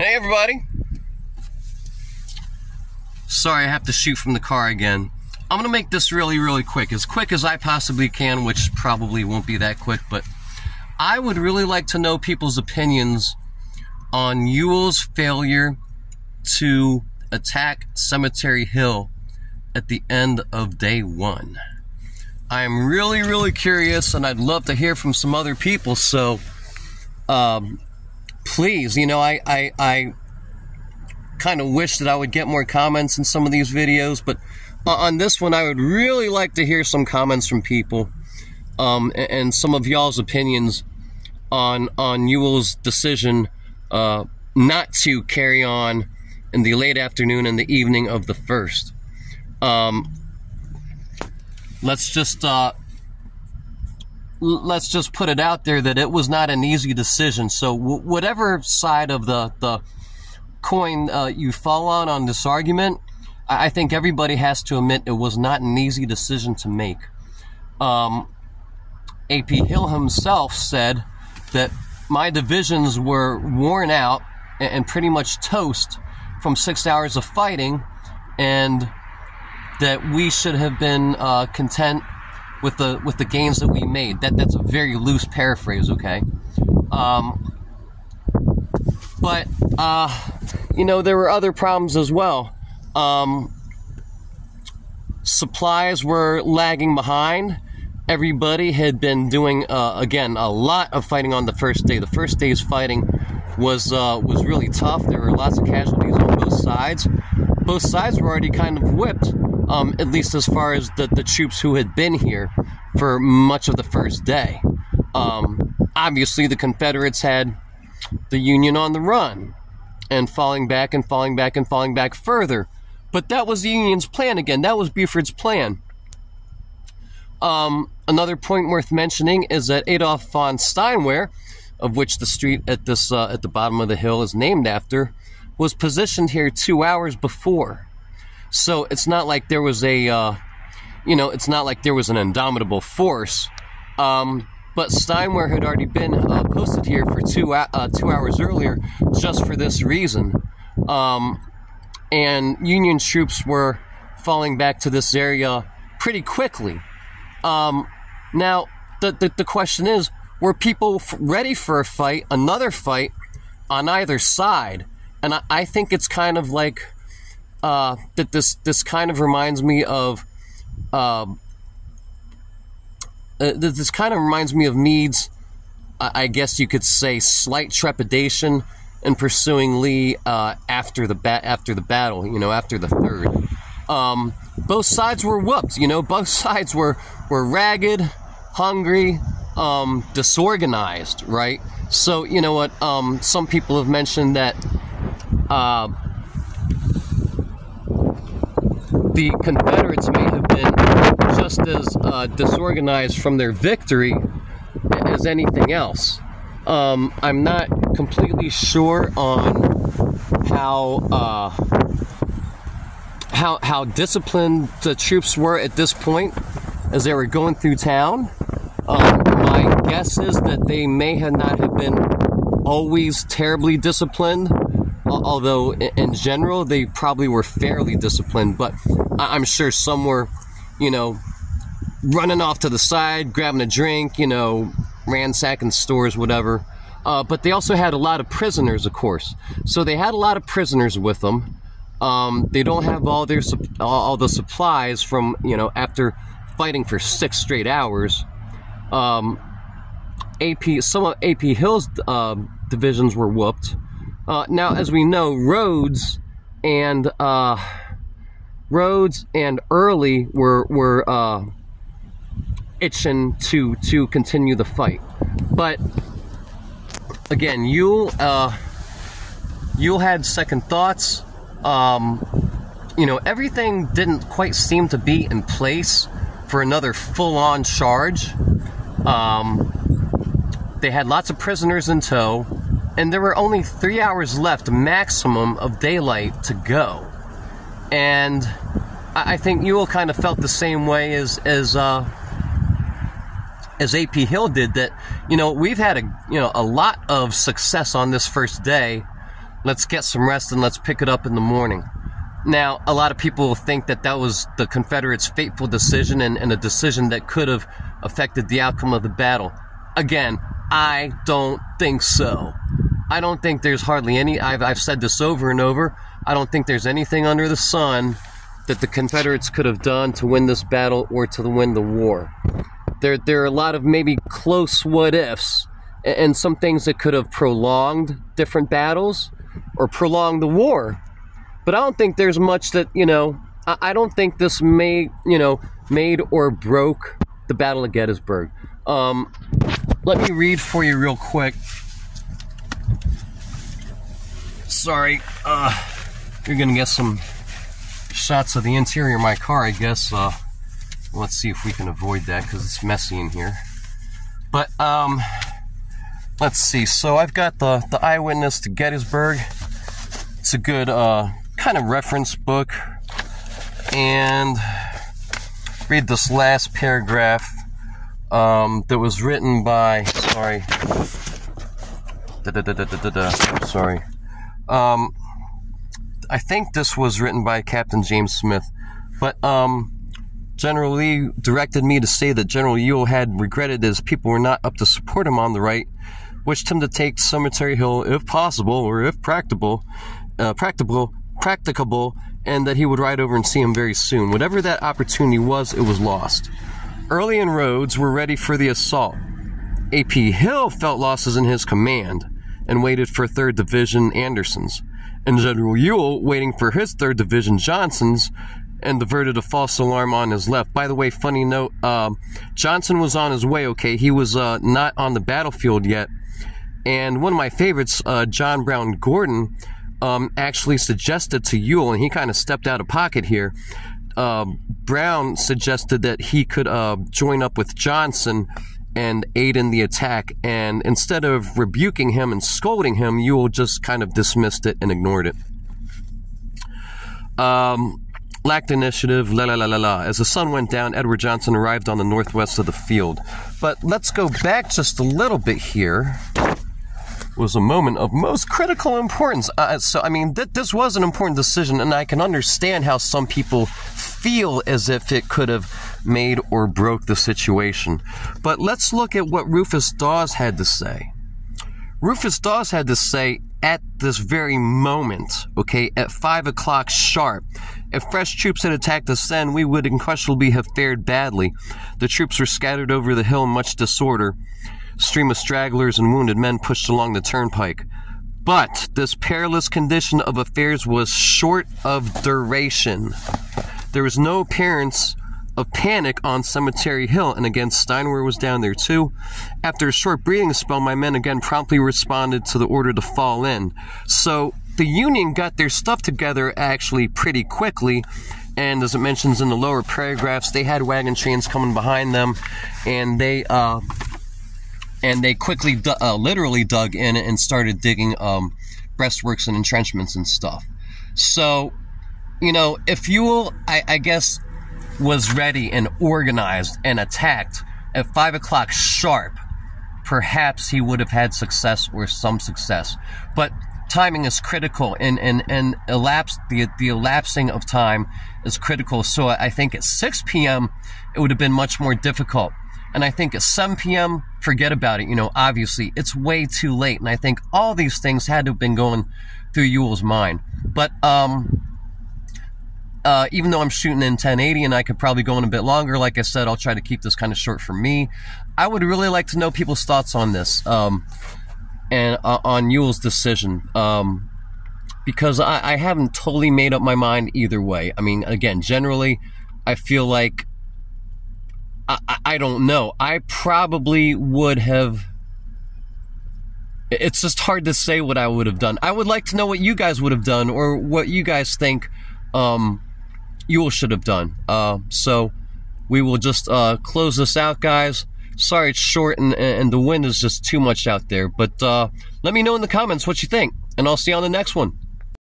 Hey everybody! Sorry, I have to shoot from the car again. I'm gonna make this really quick as I possibly can, which probably won't be that quick, but I would really like to know people's opinions on Ewell's failure to attack Cemetery Hill at the end of day one. I'm really curious, and I'd love to hear from some other people, so please, you know, I kind of wish that I would get more comments in some of these videos, but on this one I would really like to hear some comments from people and some of y'all's opinions on Ewell's decision not to carry on in the late afternoon and the evening of the 1st. Let's just put it out there that it was not an easy decision. So whatever side of the coin you fall on this argument, I think everybody has to admit it was not an easy decision to make. A.P. Hill himself said that my divisions were worn out and pretty much toast from 6 hours of fighting, and that we should have been content with the gains that we made. That's a very loose paraphrase, okay? But you know, there were other problems as well. Supplies were lagging behind. Everybody had been doing again a lot of fighting on the first day. The first day's fighting was really tough. There were lots of casualties on both sides. Both sides were already kind of whipped, at least as far as the troops who had been here for much of the first day. Obviously, the Confederates had the Union on the run and falling back and falling back and falling back further. But that was the Union's plan again. That was Buford's plan. Another point worth mentioning is that Adolph von Steinwehr, of which the street at this at the bottom of the hill is named after, was positioned here 2 hours before. So it's not like there was a, you know, it's not like there was an indomitable force. But Steinwehr had already been posted here for 2 hours earlier, just for this reason. And Union troops were falling back to this area pretty quickly. Now, the question is, were people ready for a fight, another fight, on either side? And I think it's kind of like that. This kind of reminds me of Meade's, I guess you could say, slight trepidation in pursuing Lee after the battle. You know, after the 3rd. Both sides were whooped. You know, both sides were ragged, hungry, disorganized. Right. So you know what? Some people have mentioned that the Confederates may have been just as disorganized from their victory as anything else. I'm not completely sure on how disciplined the troops were at this point as they were going through town. My guess is that they may not have been always terribly disciplined, although in general they probably were fairly disciplined, but I'm sure some were, you know, running off to the side, grabbing a drink, you know, ransacking stores, whatever. But they also had a lot of prisoners, of course. So they had a lot of prisoners with them. They don't have all the supplies from, you know, after fighting for 6 straight hours. Some of A.P. Hill's divisions were whooped. Now, as we know, Rhodes and Early were itching to continue the fight, but again, Ewell had second thoughts. You know, everything didn't quite seem to be in place for another full-on charge. They had lots of prisoners in tow, and there were only 3 hours left maximum of daylight to go. And I think Ewell kind of felt the same way as A.P. Hill did, that, you know, we've had a lot of success on this first day. let's get some rest and let's pick it up in the morning. Now, a lot of people think that that was the Confederates' fateful decision and a decision that could have affected the outcome of the battle. Again, I don't think so. I don't think there's hardly any, I've said this over and over, I don't think there's anything under the sun that the Confederates could have done to win this battle or to win the war. There are a lot of maybe close what-ifs and some things that could have prolonged different battles or prolonged the war. But I don't think there's much that, I don't think this made or broke the Battle of Gettysburg. Let me read for you real quick. Sorry, you're gonna get some shots of the interior of my car, I guess. Let's see if we can avoid that because it's messy in here. But let's see. So I've got the Eyewitness to Gettysburg. It's a good kind of reference book, and read this last paragraph that was written by, sorry, I think this was written by Captain James Smith, but General Lee directed me to say that General Ewell had regretted his people were not up to support him on the right, wished him to take Cemetery Hill if possible, or if practicable, and that he would ride over and see him very soon. Whatever that opportunity was, it was lost. Early and Rhodes were ready for the assault. A.P. Hill felt losses in his command and waited for 3rd Division Anderson's, and General Ewell waiting for his 3rd Division Johnson's, and diverted a false alarm on his left. By the way, funny note, Johnson was on his way, okay? He was not on the battlefield yet. And one of my favorites, John Brown Gordon, actually suggested to Ewell, and he kind of stepped out of pocket here, Brown suggested that he could join up with Johnson and aid in the attack. And instead of rebuking him and scolding him, Ewell just kind of dismissed it and ignored it. Lacked initiative, As the sun went down, Edward Johnson arrived on the northwest of the field. But let's go back just a little bit here. It was a moment of most critical importance. This was an important decision, and I can understand how some people feel as if it could have made or broke the situation. But let's look at what Rufus Dawes had to say. Rufus Dawes had to say, at this very moment, okay, at 5 o'clock sharp, if fresh troops had attacked us then, we would unquestionably have fared badly. The troops were scattered over the hill in much disorder. Stream of stragglers and wounded men pushed along the turnpike. But this perilous condition of affairs was short of duration. There was no appearance of panic on Cemetery Hill, and again Steinwehr was down there too. After a short breathing spell, my men again promptly responded to the order to fall in. So the Union got their stuff together actually pretty quickly, and as it mentions in the lower paragraphs, they had wagon trains coming behind them, and they quickly literally dug in and started digging breastworks and entrenchments and stuff. So, if Ewell, I guess, was ready and organized and attacked at 5 o'clock sharp, perhaps he would have had success or some success. But timing is critical, and the elapsing of time is critical. So I think at 6 p.m. it would have been much more difficult. And I think at 7 p.m., forget about it. Obviously, it's way too late. And I think all these things had to have been going through Ewell's mind. But even though I'm shooting in 1080 and I could probably go in a bit longer, like I said, I'll try to keep this kind of short for me. I would really like to know people's thoughts on this and on Ewell's decision, because I haven't totally made up my mind either way. I mean, again, generally, I feel like I don't know. I probably would have. It's just hard to say what I would have done. I would like to know what you guys would have done, or what you guys think Ewell should have done. So we will just close this out, guys. Sorry it's short and the wind is just too much out there. But let me know in the comments what you think, and I'll see you on the next one.